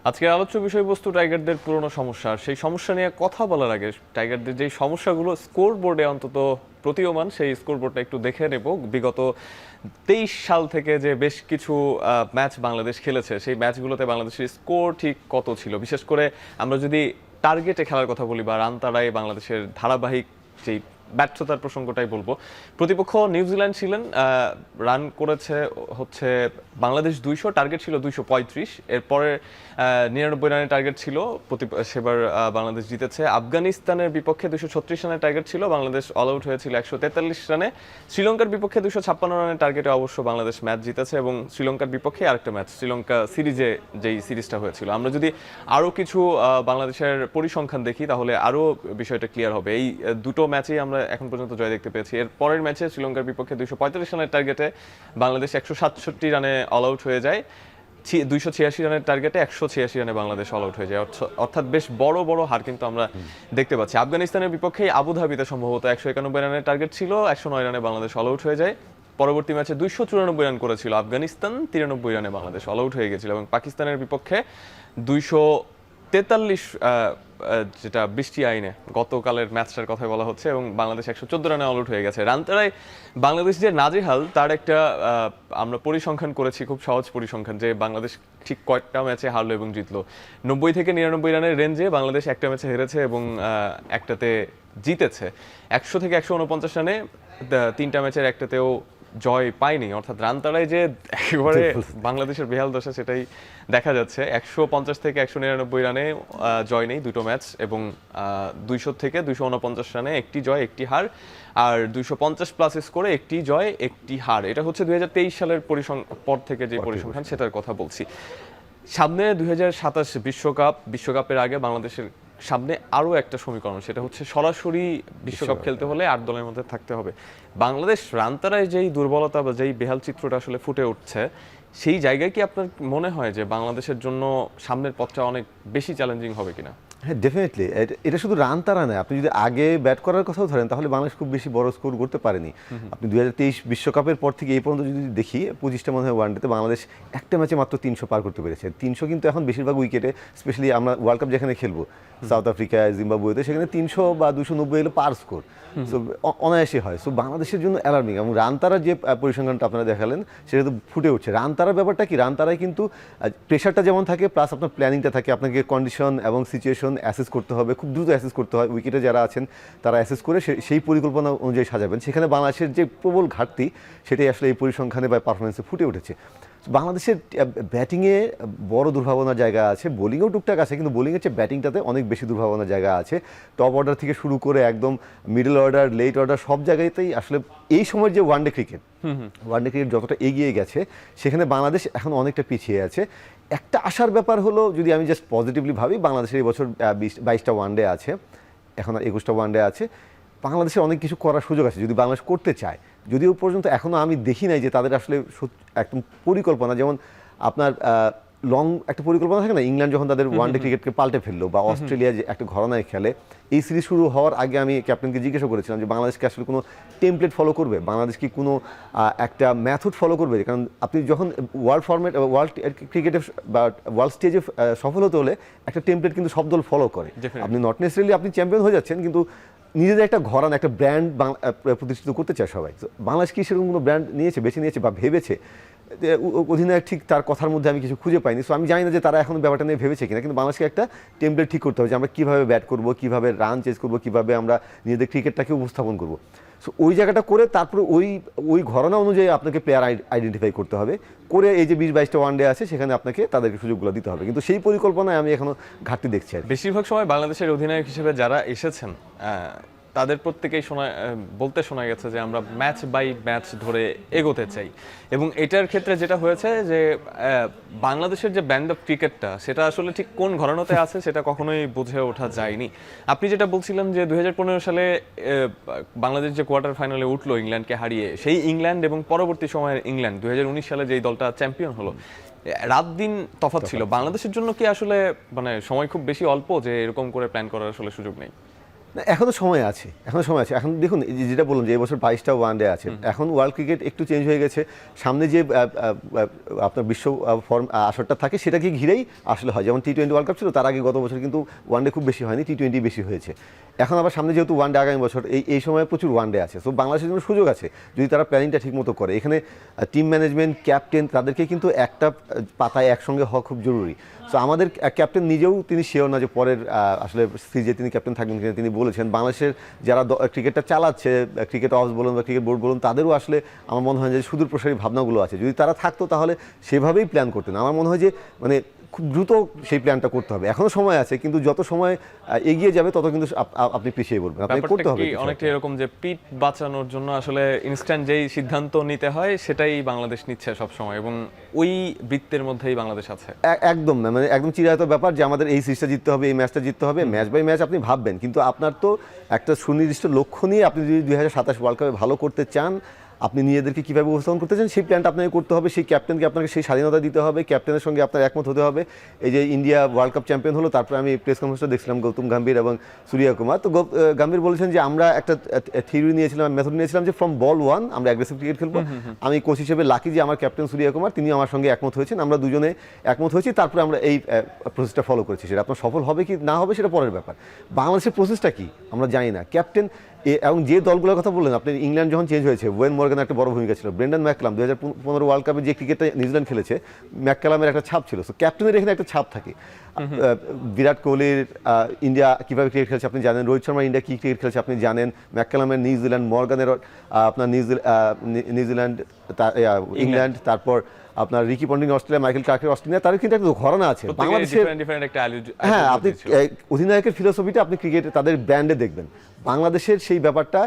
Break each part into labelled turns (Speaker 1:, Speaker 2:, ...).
Speaker 1: আজকের আলোচ্য বিষয়বস্তু টাইগারদের পুরনো সমস্যা। সেই সমস্যা নিয়ে কথা বলার আগে টাইগারদের যেই সমস্যাগুলো স্কোর বোর্ডে অন্তত প্রতীয়মান, সেই স্কোর বোর্ডটা একটু দেখে নেব। বিগত 23 সাল থেকে যে বেশ কিছু ম্যাচ বাংলাদেশ খেলেছে, সেই ম্যাচগুলোতে বাংলাদেশের স্কোর ঠিক কত ছিল। বিশেষ করে আমরা যদি টার্গেটে খেলার কথা বলি বা রান তাড়ায় বাংলাদেশের ধারাবাহিক যেই ব্যর্থতার প্রসঙ্গটাই বলবো। প্রতিপক্ষ নিউজিল্যান্ড ছিলেন, রান করেছে হচ্ছে বাংলাদেশ 200, টার্গেট ছিল 235। এরপরে 99 রানের টার্গেট ছিল, সেবার বাংলাদেশ জিতেছে। আফগানিস্তানের বিপক্ষে 236 রানের টার্গেট ছিল, বাংলাদেশ অল আউট হয়েছিল 143 রানে। শ্রীলঙ্কার বিপক্ষে 256 রানের টার্গেটে অবশ্য বাংলাদেশ ম্যাচ জিতেছে, এবং শ্রীলঙ্কার বিপক্ষে আরেকটা ম্যাচ শ্রীলঙ্কা সিরিজে যেই সিরিজটা হয়েছিল। আমরা যদি আরও কিছু বাংলাদেশের পরিসংখ্যান দেখি তাহলে আরও বিষয়টা ক্লিয়ার হবে। এই দুটো ম্যাচেই আমরা এখন পর্যন্ত জয় দেখতে পেয়েছি। এর পরের ম্যাচে শ্রীলঙ্কার বিপক্ষে 245 রানের টার্গেটে বাংলাদেশ 167 রানে অল আউট হয়ে যায়। 286 রানের টার্গেটে 186 রানে বাংলাদেশ অল আউট হয়ে যায়। অর্থাৎ বেশ বড় বড় হার কিন্তু আমরা দেখতে পাচ্ছি। আফগানিস্তানের বিপক্ষে আবুধাবিতে সম্ভবত 191 রানের টার্গেট ছিল, 109 রানে বাংলাদেশ অল আউট হয়ে যায়। পরবর্তী ম্যাচে 294 রান করেছিল আফগানিস্তান, 93 রানে বাংলাদেশ অল আউট হয়ে গেছিল। এবং পাকিস্তানের বিপক্ষে 243, যেটা বৃষ্টি আইনে গতকালের ম্যাচটার কথাই বলা হচ্ছে, এবং বাংলাদেশ 114 রানে অল আউট হয়ে গেছে। রান তাড়ায় বাংলাদেশ যে নাজেহাল, তার একটা আমরা পরিসংখ্যান করেছি, খুব সহজ পরিসংখ্যান, যে বাংলাদেশ ঠিক কয়টা ম্যাচে হারলো এবং জিতলো। 90 থেকে 99 রানের রেঞ্জে বাংলাদেশ একটা ম্যাচে হেরেছে এবং একটাতে জিতেছে। 100 থেকে 149 রানে 3টা ম্যাচের একটাতেও জয় পায়নি। অর্থাৎ রান তাড়ায় যে একেবারে বাংলাদেশের বেহাল দশা সেটাই দেখা যাচ্ছে। 150 থেকে 199 রানে জয় নেই দুটো ম্যাচ, এবং 200 থেকে 249 রানে একটি জয় একটি হার, আর 250 প্লাস স্কোরে একটি জয় একটি হার। এটা হচ্ছে 2023 সালের পর থেকে যে পরিসংখ্যান সেটার কথা বলছি। সামনে 2027 বিশ্বকাপের আগে বাংলাদেশের সামনে আরও একটা সমীকরণ, সেটা হচ্ছে সরাসরি বিশ্বকাপ খেলতে হলে 8 দলের মধ্যে থাকতে হবে। বাংলাদেশ রান তাড়ায় যেই দুর্বলতা বা যেই বেহাল চিত্রটা আসলে ফুটে উঠছে, সেই জায়গায় কি আপনার মনে হয় যে বাংলাদেশের জন্য সামনের পথটা অনেক বেশি চ্যালেঞ্জিং হবে কিনা?
Speaker 2: হ্যাঁ, ডেফিনেটলি। এটা শুধু রান তাড়া নয়, আপনি যদি আগে ব্যাট করার কথাও ধরেন তাহলে বাংলাদেশ খুব বেশি বড় স্কোর করতে পারেনি। আপনি 2023 বিশ্বকাপের পর থেকে এই পর্যন্ত যদি দেখি, 25টা মনে হয় ওয়ানডেতে বাংলাদেশ একটা ম্যাচে মাত্র 300 পার করতে পেরেছে। 300 কিন্তু এখন বেশিরভাগ উইকেটে, স্পেশালি আমরা ওয়ার্ল্ড কাপ যেখানে খেলবো, সাউথ আফ্রিকায়, জিম্বাবুয়েতে, সেখানে 300 বা 290 এলো পার স্কোর। সো অনায়াসে হয়। সো বাংলাদেশের জন্য অ্যালার্মিং। এবং রান তাড়ার যে পরিসংখ্যানটা আপনারা দেখালেন সেটা তো ফুটে উঠছে। রান তাড়ার ব্যাপারটা কি, রান তাড়ায় কিন্তু প্রেশারটা যেমন থাকে, প্লাস আপনার প্ল্যানিংটা থাকে, আপনাকে কন্ডিশন এবং সিচুয়েশন অ্যাসেস করতে হবে, খুব দ্রুত অ্যাসেস করতে হয়। উইকেটে যারা আছেন তারা অ্যাসেস করে সেই পরিকল্পনা অনুযায়ী সাজাবেন। সেখানে বাংলাদেশের যে প্রবল ঘাটতি, সেটাই আসলে এই পরিসংখ্যানে বা পারফরমেন্সে ফুটে উঠেছে। বাংলাদেশের ব্যাটিংয়ে বড় দুর্ভাবনার জায়গা আছে, বোলিংয়েও টুকটাক আছে, কিন্তু বোলিংয়ের চেয়ে ব্যাটিংটাতে অনেক বেশি দুর্ভাবনার জায়গা আছে। টপ অর্ডার থেকে শুরু করে একদম মিডল অর্ডার, লেট অর্ডার, সব জায়গাতেই আসলে এই সময়ের যে ওয়ানডে ক্রিকেট যতটা এগিয়ে গেছে, সেখানে বাংলাদেশ এখন অনেকটা পিছিয়ে আছে। একটা আশার ব্যাপার হলো, যদি আমি জাস্ট পজিটিভলি ভাবি, বাংলাদেশের এই বছর 22টা ওয়ানডে আছে, এখন আর 21টা ওয়ানডে আছে। বাংলাদেশের অনেক কিছু করার সুযোগ আছে যদি বাংলাদেশ করতে চায়। যদিও পর্যন্ত এখনও আমি দেখি নাই যে তাদের আসলে একদম পরিকল্পনা, যেমন আপনার লং একটা পরিকল্পনা থাকে না। ইংল্যান্ড যখন তাদের ওয়ানডে ক্রিকেটকে পাল্টে ফেললো, বা অস্ট্রেলিয়া যে একটা ঘরানায় খেলে, এই সিরিজ শুরু হওয়ার আগে আমি ক্যাপ্টেনকে জিজ্ঞাসা করেছিলাম যে বাংলাদেশকে আসলে কোনো টেমপ্লেট ফলো করবে, বাংলাদেশ কি কোনো একটা মেথড ফলো করবে। কারণ আপনি যখন ওয়ার্ল্ড ফরম্যাট, ওয়ার্ল্ড ক্রিকেটে বা ওয়ার্ল্ড স্টেজে সফল হতে হলে একটা টেমপ্লেট কিন্তু সব দল ফলো করে। আপনি নট নেসেসারিলি আপনি চ্যাম্পিয়ন হয়ে যাচ্ছেন, কিন্তু নিজেদের একটা ঘরানা, একটা ব্র্যান্ড প্রতিষ্ঠিত করতে চায় সবাই। বাংলাদেশ কি সেরকম কোনো ব্র্যান্ড বেছে নিয়েছে বা ভেবেছে? অধিনায়ক ঠিক তার কথার মধ্যে আমি কিছু খুঁজে পাইনি। সো আমি জানি না যে তারা এখন ব্যাপারটা নিয়ে ভেবেছে কিনা, কিন্তু বাংলাদেশকে একটা টেমপ্লেট ঠিক করতে হবে যে আমরা কীভাবে ব্যাট করবো, কীভাবে রান চেজ করবো, কীভাবে আমরা নিজেদের ক্রিকেটটাকে উপস্থাপন করবো। সো ওই জায়গাটা করে তারপরে ওই ঘরানা অনুযায়ী আপনাকে প্লেয়ার আইডেন্টিফাই করতে হবে, করে এই যে 20-22টা ওয়ানডে আছে সেখানে আপনাকে তাদেরকে সুযোগগুলো দিতে হবে। কিন্তু সেই পরিকল্পনায় আমি এখনো ঘাটতি দেখছি।
Speaker 1: বেশিরভাগ সময় বাংলাদেশের অধিনায়ক হিসেবে যারা এসেছেন, তাদের প্রত্যেকেই বলতে শোনা গেছে যে আমরা ম্যাচ বাই ম্যাচ ধরে এগোতে চাই। এবং এটার ক্ষেত্রে যেটা হয়েছে যে বাংলাদেশের যে ব্যান্ড অফ ক্রিকেটটা, সেটা আসলে ঠিক কোন ঘরানাতে আছে সেটা কখনোই বুঝে ওঠা যায়নি। আপনি যেটা বলছিলেন যে 2015 সালে বাংলাদেশ যে কোয়ার্টার ফাইনালে উঠলো ইংল্যান্ডকে হারিয়ে, সেই ইংল্যান্ড এবং পরবর্তী সময়ের ইংল্যান্ড 2019 সালে যেই দলটা চ্যাম্পিয়ন হলো, রাত দিন তফাৎ ছিল। বাংলাদেশের জন্য কি আসলে সময় খুব বেশি অল্প যে এরকম করে প্ল্যান করার আসলে সুযোগ নেই?
Speaker 2: না, এখনো সময় আছে, এখন দেখুন যেটা বললাম যে এবছর 22টা ওয়ানডে আছে, এখন ওয়ার্ল্ড ক্রিকেট একটু চেঞ্জ হয়ে গেছে, সামনে যে আপনার বিশ্ব ফর্ম আসরটা থাকে সেটাকে ঘিরেই আসলে হয়। যেমন T20 ওয়ার্ল্ড কাপ ছিল, তার আগে গত বছর কিন্তু ওয়ানডে খুব বেশি হয়নি, T20 বেশি হয়েছে। এখন আবার সামনে যেহেতু ওয়ানডে আগামী বছর, এই সময় প্রচুর ওয়ানডে আছে, তো বাংলাদেশের জন্য সুযোগ আছে যদি তারা প্ল্যানিংটা ঠিক মতো করে। এখানে টিম ম্যানেজমেন্ট, ক্যাপ্টেন, তাদেরকে কিন্তু একটা পাতায় একসঙ্গে হওয়া খুব জরুরি। সো আমাদের ক্যাপ্টেন নিজেও তিনি শিওর না যে পরের আসলে সিরিজে তিনি ক্যাপ্টেন থাকবেন কিনা। তিনি বলেছেন বাংলাদেশের যারা ক্রিকেটটা চালাচ্ছে, ক্রিকেট অফিস বলুন বা ক্রিকেট বোর্ড বলুন, তাদেরও আসলে আমার মনে হয় যে সুদূর প্রসারী ভাবনাগুলো আছে। যদি তারা থাকতো তাহলে সেভাবেই প্ল্যান করতেন। আমার মনে হয় যে মানে খুব দ্রুত সেই প্ল্যানটা করতে হবে। এখনো সময় আছে, কিন্তু যত সময় এগিয়ে যাবে তত কিন্তু আপনি পিছিয়ে পড়বেন। আপনাকে করতে হবে
Speaker 1: অনেকটা এরকম যে পিঠ বাঁচানোর জন্য আসলে ইনস্ট্যান্ট যেই সিদ্ধান্ত নিতে হয় সেটাই বাংলাদেশ নিচ্ছে সব সময়, এবং ওই বৃত্তের মধ্যেই বাংলাদেশ আছে।
Speaker 2: একদম না, মানে একদম চিরায়ত ব্যাপার যে আমাদের এই সিরিজটা জিততে হবে, এই ম্যাচটা জিততে হবে। ম্যাচ বাই ম্যাচ আপনি ভাববেন, কিন্তু আপনার তো একটা সুনির্দিষ্ট লক্ষ্য নিয়ে আপনি যদি 2027 ওয়ার্ল্ড কাপে ভালো করতে চান, আপনি নিজেদেরকে কীভাবে উপস্থাপন করতে চান সেই প্ল্যানটা আপনাকে করতে হবে। সেই ক্যাপ্টেনকে আপনাকে সেই স্বাধীনতা দিতে হবে, ক্যাপ্টেনের সঙ্গে আপনার একমত হতে হবে। এই যে ইন্ডিয়া ওয়ার্ল্ড কাপ চ্যাম্পিয়ন হলো, তারপরে আমি প্রেস কনফারেন্সটা দেখছিলাম গৌতম গম্ভীর এবং সূর্যা কুমার। তো গম্ভীর বলেছেন যে আমরা একটা থিওরি নিয়েছিলাম, মেথড নিয়েছিলাম যে ফ্রম বল ওয়ান আমরা অ্যাগ্রেসিভ ক্রিকেট খেলবো। আমি কোচ হিসেবে লাকি যে আমার ক্যাপ্টেন সূর্যা কুমার তিনি আমার সঙ্গে একমত হয়েছেন, আমরা দুজনে একমত হয়েছি, তারপরে আমরা এই প্রসেসটা ফলো করেছি। সেটা আপনার সফল হবে কি না হবে সেটা পরের ব্যাপার। বাংলাদেশের প্রসেসটা কি আমরা জানি না। ক্যাপ্টেন এবং যে দলগুলোর কথা বললেন আপনি, ইংল্যান্ড যখন চেঞ্জ হয়েছে, ওয়েন মর্গানের একটা বড় ভূমিকা ছিল। ব্রেন্ডন ম্যাককালাম 2015 ওয়ার্ল্ড কাপে যে ক্রিকেটটা নিউজিল্যান্ড খেলেছে, ম্যাককালামের একটা ছাপ ছিল। সো ক্যাপ্টেনের এখানে একটা ছাপ থাকে। বিরাট কোহলির ইন্ডিয়া কীভাবে ক্রিকেট খেলছে আপনি জানেন, রোহিত শর্মা ইন্ডিয়া কী ক্রিকেট খেলছে আপনি জানেন, ম্যাককালামের নিউজিল্যান্ড, মর্গানের আপনার নিউজিল্যান্ড, ইংল্যান্ড, তারপর আপনার রিকি পন্টিং অস্ট্রেলিয়া, মাইকেল ক্লার্কের অস্ট্রেলিয়া, তার কিন্তু একটা ঘরানা আছে। বাংলাদেশের হ্যাঁ, আপনি অধিনায়কের ফিলোসফিটা আপনি ক্রিকেটে তাদের ব্র্যান্ডে দেখবেন। বাংলাদেশের সেই ব্যাপারটা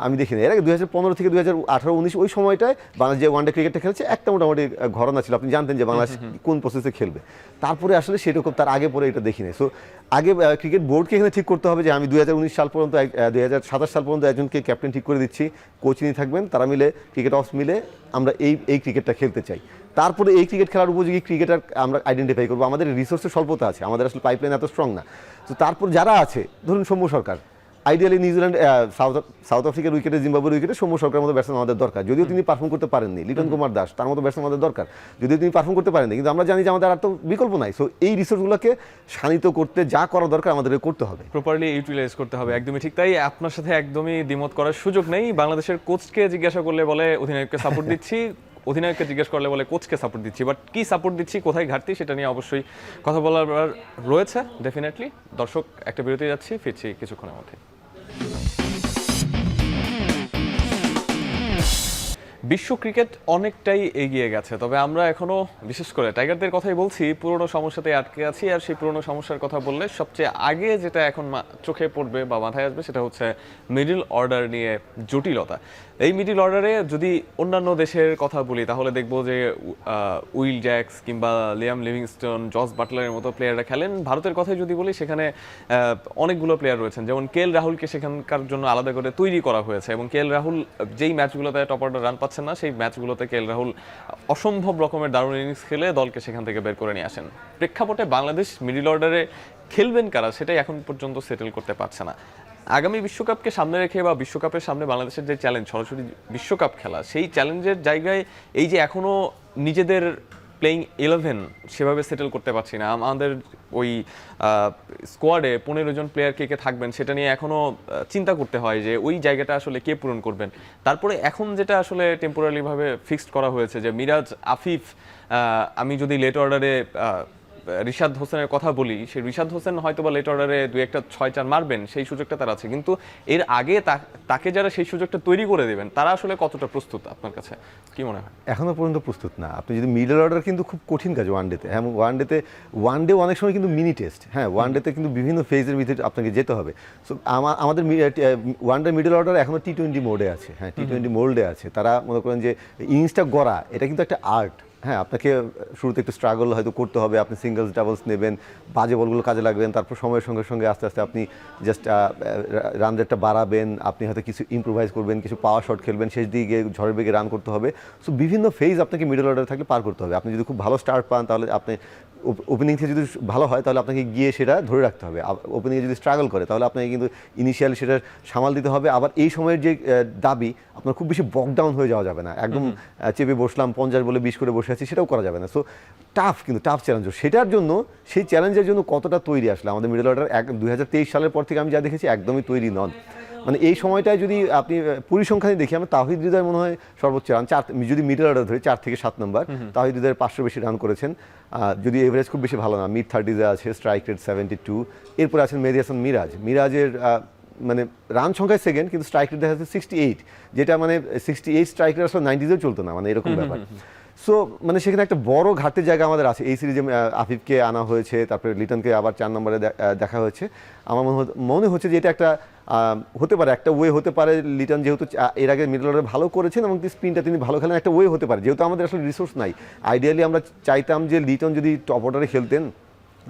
Speaker 2: আমি দেখি না। এর আগে 2015 থেকে 2018-19 ওই সময়টায় বাংলাদেশ যে ওয়ানডে ক্রিকেটটা খেলছে একটা মোটামুটি ঘরানা ছিল, আপনি জানতেন যে বাংলাদেশ কোন প্রসেসে খেলবে। তারপরে আসলে সেরকম তার আগে পরে এটা দেখি নাই। সো আগে ক্রিকেট বোর্ডকে এখানে ঠিক করতে হবে যে আমি 2019 সাল পর্যন্ত 2027 সাল পর্যন্ত একজনকে ক্যাপ্টেন ঠিক করে দিচ্ছি, কোচ নিয়ে থাকবেন, তারা মিলে ক্রিকেট অফিস মিলে আমরা এই ক্রিকেটটা খেলতে চাই। তারপরে এই ক্রিকেট খেলার উপযোগী ক্রিকেটার আমরা আইডেন্টিফাই করবো। আমাদের রিসোর্সের স্বল্পতা আছে, আমাদের আসলে পাইপলাইন এত স্ট্রং না। তো তারপর যারা আছে, ধরুন সৌম্য সরকার, আইডিয়ালি নিউজিল্যান্ড সাউথ আফ্রিকার উইকেটে, জিম্বাবুয়ের উইকেটে সৌম্য সরকারের মতো ব্যাটসম্যান আমাদের দরকার। যদিও তিনি পারফর্ম করতে পারেননি, লিটন কুমার দাস তার মতো ব্যাটসম্যান আমাদের দরকার, যদিও তিনি পারফর্ম করতে পারেননি, কিন্তু আমরা জানি যে আমাদের আর তো বিকল্প নাই। সো এই রিসোর্সগুলোকে শানিত করতে যা করা দরকার আমাদেরকে করতে হবে,
Speaker 1: প্রপারলি ইউটিলাইজ করতে হবে। একদমই ঠিক তাই, আপনার সাথে একদমই দ্বিমত করার সুযোগ নেই। বাংলাদেশের কোচকে জিজ্ঞাসা করলে বলে অধিনায়ককে সাপোর্ট দিচ্ছি, অধিনায়ককে জিজ্ঞেস করলে বলে কোচকে সাপোর্ট দিচ্ছি। বাট কি সাপোর্ট দিচ্ছি, কোথায় ঘাটতি, সেটা নিয়ে অবশ্যই কথা বলার রয়েছে ডেফিনেটলি। দর্শক, একটা বিরতি যাচ্ছি, ফিরছি কিছুক্ষণের মধ্যে। বিশ্ব ক্রিকেট অনেকটাই এগিয়ে গেছে, তবে আমরা এখনো বিশেষ করে টাইগারদের কথাই বলছি, পুরনো সমস্যাতে আটকে আছি। আর সেই পুরনো সমস্যার কথা বললে সবচেয়ে আগে যেটা এখন চোখে পড়বে বা মাথায় আসবে সেটা হচ্ছে মিডল অর্ডার নিয়ে জটিলতা। এই মিডল অর্ডারে যদি অন্যান্য দেশের কথা বলি তাহলে দেখবো যে উইল জ্যাক্স কিংবা লিয়াম লিভিংস্টন, জস বাটলারের মতো প্লেয়াররা খেলেন। ভারতের কথাই যদি বলি সেখানে অনেকগুলো প্লেয়ার রয়েছেন, যেমন KL রাহুলকে সেখানকার জন্য আলাদা করে তৈরি করা হয়েছে, এবং KL রাহুল যেই ম্যাচগুলোতে টপ অর্ডার রান পাচ্ছেন না সেই ম্যাচগুলোতে KL রাহুল অসম্ভব রকমের দারুণ ইনিংস খেলে দলকে সেখান থেকে বের করে নিয়ে আসেন। প্রেক্ষাপটে বাংলাদেশ মিডল অর্ডারে খেলবেন কারা সেটাই এখন পর্যন্ত সেটেল করতে পারছে না। আগামী বিশ্বকাপকে সামনে রেখে বা বিশ্বকাপের সামনে বাংলাদেশের যে চ্যালেঞ্জ, সরাসরি বিশ্বকাপ খেলা, সেই চ্যালেঞ্জের জায়গায় এই যে এখনো নিজেদের প্লেইং 11 সেভাবে সেটেল করতে পারছি না। আমাদের ওই স্কোয়াডে 15 জন প্লেয়ার কে কে থাকবেন সেটা নিয়ে এখনো চিন্তা করতে হয় যে ওই জায়গাটা আসলে কে পূরণ করবেন। তারপরে এখন যেটা আসলে টেম্পোরারিভাবে ফিক্সড করা হয়েছে যে মিরাজ, আফিফ, আমি যদি লেট অর্ডারে রিশাদ হোসেনের কথা বলি, সেই রিশাদ হোসেন হয়তো বা লেট অর্ডারে 2-1 6-4 মারবেন, সেই সুযোগটা তার আছে, কিন্তু এর আগে তাকে যারা সেই সুযোগটা তৈরি করে দেবেন তারা আসলে কতটা প্রস্তুত আপনার কাছে কি মনে হয়?
Speaker 2: এখনো পর্যন্ত প্রস্তুত না। আপনি যদি মিডল অর্ডার কিন্তু খুব কঠিন কাজ ওয়ানডেতে। হ্যাঁ, ওয়ানডে অনেক সময় কিন্তু মিনি টেস্ট, হ্যাঁ ওয়ানডেতে কিন্তু বিভিন্ন ফেজের ভিতরে আপনাকে যেতে হবে। সো আমাদের ওয়ানডে মিডল অর্ডার এখনো T20 মোডে আছে, হ্যাঁ T20 মোল্ডে আছে। তারা মনে করেন যে ইনিংসটা গড়া এটা কিন্তু একটা আর্ট। হ্যাঁ, আপনাকে শুরুতে একটু স্ট্রাগল হয়তো করতে হবে, আপনি সিঙ্গলস ডাবলস নেবেন, বাজে বলগুলো কাজে লাগবেন, তারপর সময়ের সঙ্গে সঙ্গে আস্তে আস্তে আপনি জাস্ট রান রেটটা বাড়াবেন, আপনি হয়তো কিছু ইম্প্রোভাইজ করবেন, কিছু পাওয়ার শট খেলবেন, শেষ দিকে ঝড়ের বেগে রান করতে হবে। সো বিভিন্ন ফেজ আপনাকে মিডল অর্ডারে থাকলে পার করতে হবে। আপনি যদি খুব ভালো স্টার্ট পান তাহলে আপনি ওপেনিং থেকে যদি ভালো হয় তাহলে আপনাকে গিয়ে সেটা ধরে রাখতে হবে। ওপেনিংয়ে যদি স্ট্রাগল করে তাহলে আপনাকে কিন্তু ইনিশিয়ালি সেটা সামাল দিতে হবে। আবার এই সময়ের যে দাবি, আপনার খুব বেশি বকডাউন হয়ে যাওয়া যাবে না, একদম চেপে বসলাম 50 বলে 20 করে বসে আছি, সেটাও করা যাবে না। সো টাফ, কিন্তু টাফ চ্যালেঞ্জ। সেটার জন্য, সেই চ্যালেঞ্জের জন্য কতটা তৈরি আসলে আমাদের মিডল অর্ডার 2023 সালের পর থেকে আমি যা দেখেছি একদমই তৈরি নন। মানে এই সময়টায় যদি আপনি পরিসংখ্যানে দেখি, আমার তাহিদ হৃদয় মনে হয় সর্বোচ্চ রান, যদি মিডল অর্ডার ধরি 4 থেকে 7 নম্বর, তাহিদ হৃদয়ের 500 বেশি রান করেছেন। যদি এভারেজ খুব বেশি ভালো না, মিড 30-এ আছে, স্ট্রাইক রেট 72। এরপরে আছেন মেহেদী হাসান মিরাজের মানে রান সংখ্যায় সেকেন্ড, কিন্তু স্ট্রাইক রেট দেখা যাচ্ছে 68, যেটা মানে 68 স্ট্রাইক রেট আসলে 90-তেও চলতো না, মানে এরকম ব্যাপার। সো মানে সেখানে একটা বড় ঘাটতির জায়গা আমাদের আছে। এই সিরিজে আফিফকে আনা হয়েছে, তারপরে লিটনকে আবার 4 নম্বরে দেখা হয়েছে। আমার মনে হচ্ছে যে এটা একটা হতে পারে, একটা ওয়ে হতে পারে। লিটন যেহেতু এর আগে মিডল অর্ডারে ভালো করেছেন এবং স্পিনটা তিনি ভালো খেলেন, একটা ওয়ে হতে পারে। যেহেতু আমাদের আসলে রিসোর্স নাই, আইডিয়ালি আমরা চাইতাম যে লিটন যদি টপ অর্ডারে খেলতেন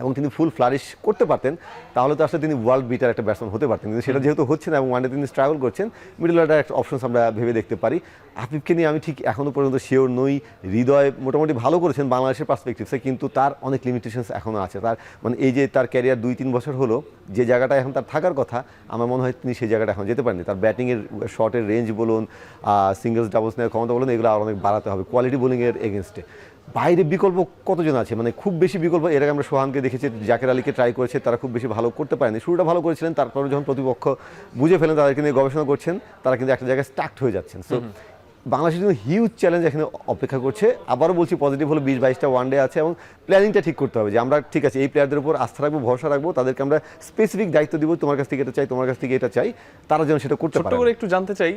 Speaker 2: এবং তিনি ফুল ফ্লারিশ করতে পারতেন, তাহলে তো আসলে তিনি ওয়ার্ল্ড বিটার একটা ব্যাটসম্যান হতে পারতেন। কিন্তু সেটা যেহেতু হচ্ছে না এবং ওয়ানডে তিনি স্ট্রাগল করছেন, মিডল অর্ডার একটা অপশনস আমরা ভেবে দেখতে পারি। আফিফকে নিয়ে আমি ঠিক এখনও পর্যন্ত শিওর নই। হৃদয় মোটামুটি ভালো করেছেন বাংলাদেশের পার্সপেক্টিভসে, কিন্তু তার অনেক লিমিটেশনস এখনও আছে। তার মানে এই যে তার ক্যারিয়ার 2-3 বছর হলো, যে জায়গাটা এখন তার থাকার কথা, আমার মনে হয় তিনি সেই জায়গাটা এখন যেতে পারেননি। তার ব্যাটিংয়ের শটের রেঞ্জ বলুন, সিঙ্গলস ডাবলস নেওয়ার ক্ষমতা বলুন, এগুলো আরও অনেক বাড়াতে হবে কোয়ালিটি বোলিংয়ের এগেনস্টে। বাইরে বিকল্প কতজন আছে, মানে খুব বেশি বিকল্প। এর আগে আমরা সোহানকে দেখেছি, জাকের আলীকে ট্রাই করেছে, তারা খুব বেশি ভালো করতে পারেনি। শুরুটা ভালো করেছিলেন, তারপরে যখন প্রতিপক্ষ বুঝে ফেলেন, তাদেরকে নিয়ে গবেষণা করছেন, তারা কিন্তু একটা জায়গায় স্টাক হয়ে যাচ্ছেন। সো বাংলাদেশের জন্য হিউজ চ্যালেঞ্জ এখানে অপেক্ষা করছে। আবারও বলছি, পজিটিভ হলো 20-22টা ওয়ানডে আছে এবং প্ল্যানিংটা ঠিক করতে হবে যে আমরা ঠিক আছে এই প্লেয়ারদের উপর আস্থা রাখবো, ভরসা রাখবো, তাদেরকে আমরা স্পেসিফিক দায়িত্ব দিব, তোমার কাছ থেকে এটা চাই, তোমার কাছ থেকে এটা চাই, তারা যেন সেটা করতে পারে।
Speaker 1: ছোট্ট করে একটু জানতে চাই,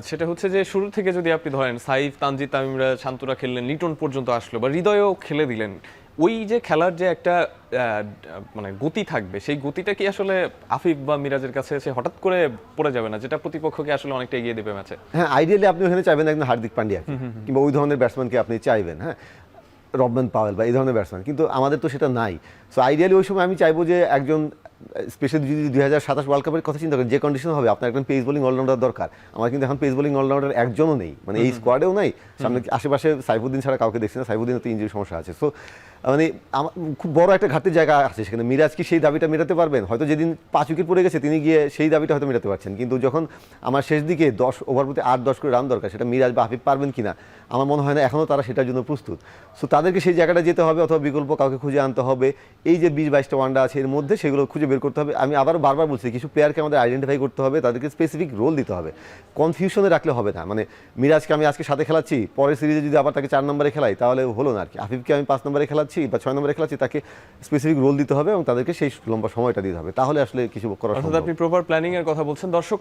Speaker 1: সেটা হচ্ছে যে শুরু থেকে যদি আপনি ধরেন সাইফ, তানজিদ তামিমরা, শান্তরা খেললেন, লিটন পর্যন্ত আসলো বা হৃদয়ও খেলে দিলেন, ওই যে খেলার যে একটা মানে গতি থাকবে, সেই গতিটা কি আসলে আফিফ বা মিরাজের কাছে এসে হঠাৎ করে পড়ে যাবে না, যেটা প্রতিপক্ষকে আসলে অনেকটা এগিয়ে দেবে ম্যাচে?
Speaker 2: হ্যাঁ, আইডিয়ালি আপনি ওখানে চাইবেন একজন হার্দিক পান্ডিয়া কিংবা ওই ধরনের ব্যাটসম্যানকে আপনি চাইবেন, হ্যাঁ, রবমান পাওয়েল বা এই ধরনের ব্যাটসম্যান, কিন্তু আমাদের তো সেটা নাই। সো আইডিয়ালি ওই সময় আমি চাইবো যে একজন, স্পেশালি যদি 2027 ওয়ার্ল্ড কাপের কথা চিন্তা করেন, যে কন্ডিশন হবে আপনার একজন পেস বোলিং অলরাউন্ডার দরকার। আমার কিন্তু এখন পেস বোলিং অলরাউন্ডার একজনও নেই, মানে এই স্কোয়াডেও নাই, সামনে আশেপাশে সাইফুদ্দিন ছাড়া কাউকে দেখছি না। সাইফুদ্দিনের তো ইনজুরি সমস্যা আছে। সো মানে আমার খুব বড় একটা ঘাটতির জায়গা আছে সেখানে। মিরাজ কি সেই দাবিটা মেটাতে পারবেন? হয়তো যেদিন 5 উইকেট পড়ে গেছে তিনি গিয়ে সেই দাবিটা হয়তো মেটাতে পারছেন, কিন্তু যখন আমার শেষ দিকে 10 ওভার প্রতি 8-10 করে রান দরকার, সেটা মিরাজ বা আফিফ পারবেন কিনা আমার মনে হয় না এখনও তারা সেটার জন্য প্রস্তুত। সো তাদেরকে সেই জায়গাটা যেতে হবে, অথবা বিকল্প কাউকে খুঁজে আনতে হবে। এই যে 20-22টা ওয়ানডা আছে এর মধ্যে সেগুলো খুঁজে বের করতে হবে। আমি আবারও বারবার বলছি, কিছু প্লেয়ারকে আমাদের আইডেন্টিফাই করতে হবে, তাদেরকে স্পেসিফিক রোল দিতে হবে। কনফিউশনে রাখলে হবে না। মানে মিরাজকে আমি আজকে সাথে খেলাচ্ছি, পরের সিরিজে যদি আবার তাকে 4 নম্বরে খেলাই তাহলে হলো না আর কি। আফিফকে আমি 5 নম্বরে খেলাচ্ছি বা 6 নম্বরে খেলাচ্ছি, তাকে স্পেসিফিক রোল দিতে হবে এবং তাদেরকে সেই লম্বা সময়টা দিতে হবে, তাহলে আসলে কিছু করা সম্ভব।
Speaker 1: আপনি প্রপার প্ল্যানিং এর কথা বলছেন। দর্শক